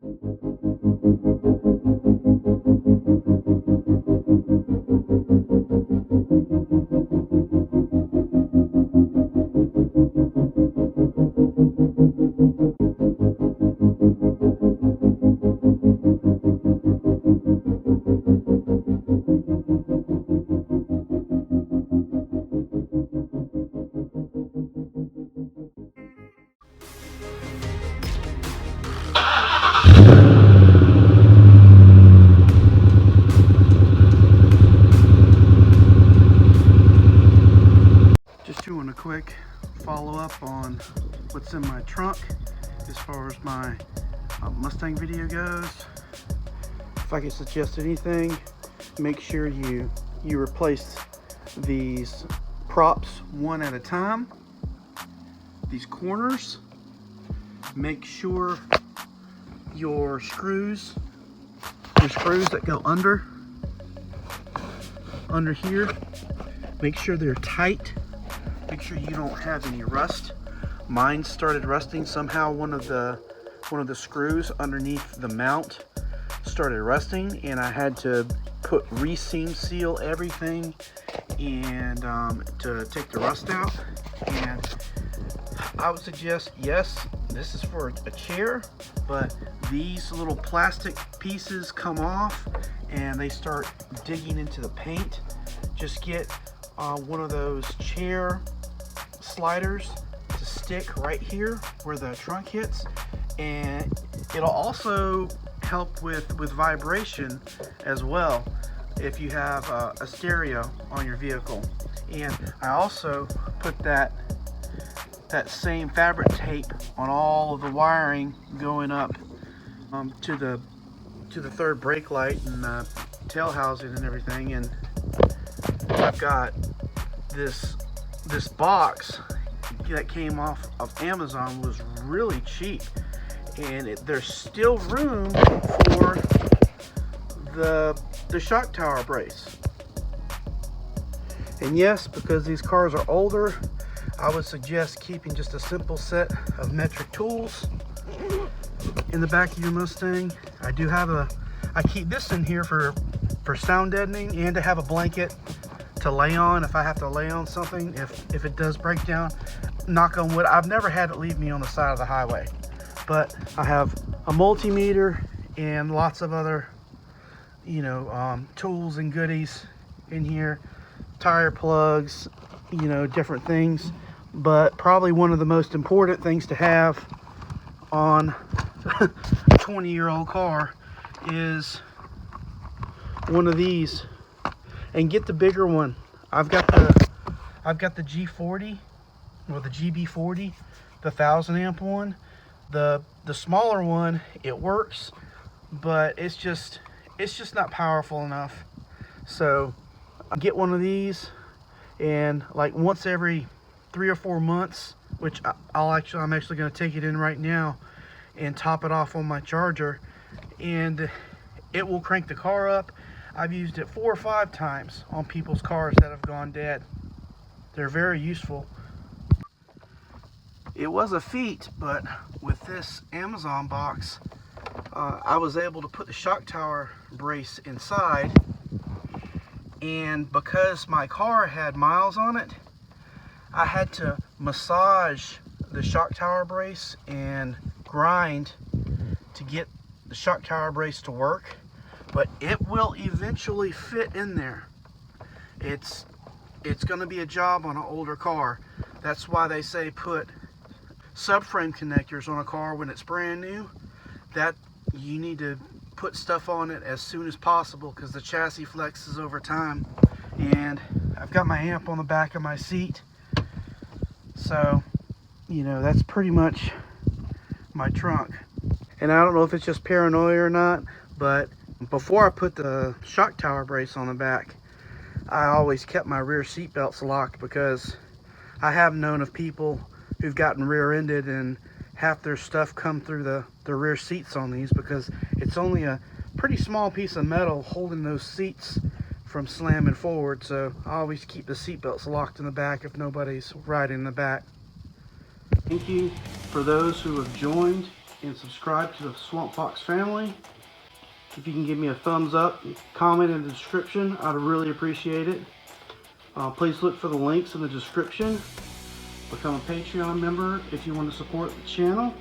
Just doing a quick follow-up on what's in my trunk as far as my Mustang video goes. If I could suggest anything, make sure you replace these props one at a time. These corners, make sure your screws that go under here, make sure they're tight. Make sure you don't have any rust. Mine started rusting somehow. One of the screws underneath the mount started rusting, and I had to put re-seam seal everything and to take the rust out. And I would suggest, yes, this is for a chair, but these little plastic pieces come off and they start digging into the paint. Just get one of those chair sliders to stick right here where the trunk hits, and it'll also help with vibration as well if you have a stereo on your vehicle. And I also put that same fabric tape on all of the wiring going up to the third brake light and tail housing and everything. And I've got this box that came off of Amazon, was really cheap, and there's still room for the shock tower brace. And yes, because these cars are older, I would suggest keeping just a simple set of metric tools in the back of your Mustang. I keep this in here for sound deadening, and to have a blanket to lay on if I have to lay on something if it does break down. Knock on wood, I've never had it leave me on the side of the highway. But I have a multimeter and lots of other tools and goodies in here, tire plugs, different things. But probably one of the most important things to have on a 20-year-old car is one of these. And get the bigger one. I've got the G40 or the GB40, the 1000 amp one. The smaller one, it works, but it's just not powerful enough. So I get one of these, and like once every 3 or 4 months, which I'm actually going to take it in right now and top it off on my charger, and it will crank the car up. I've used it 4 or 5 times on people's cars that have gone dead. They're very useful. It was a feat, but with this Amazon box, I was able to put the shock tower brace inside, and because my car had miles on it, I had to massage the shock tower brace and grind to get the shock tower brace to work. But it will eventually fit in there. It's going to be a job on an older car. That's why they say put subframe connectors on a car when it's brand new. That you need to put stuff on it as soon as possible, because the chassis flexes over time. And I've got my amp on the back of my seat, so that's pretty much my trunk. And I don't know if it's just paranoia or not, but before I put the shock tower brace on the back, I always kept my rear seat belts locked, because I have known of people who've gotten rear-ended and half their stuff come through the rear seats on these, because it's only a pretty small piece of metal holding those seats from slamming forward. So I always keep the seat belts locked in the back if nobody's riding in the back. Thank you for those who have joined and subscribe to the Swamp Fox family. If you can give me a thumbs up, comment in the description, I'd really appreciate it. Please look for the links in the description. Become a Patreon member if you want to support the channel.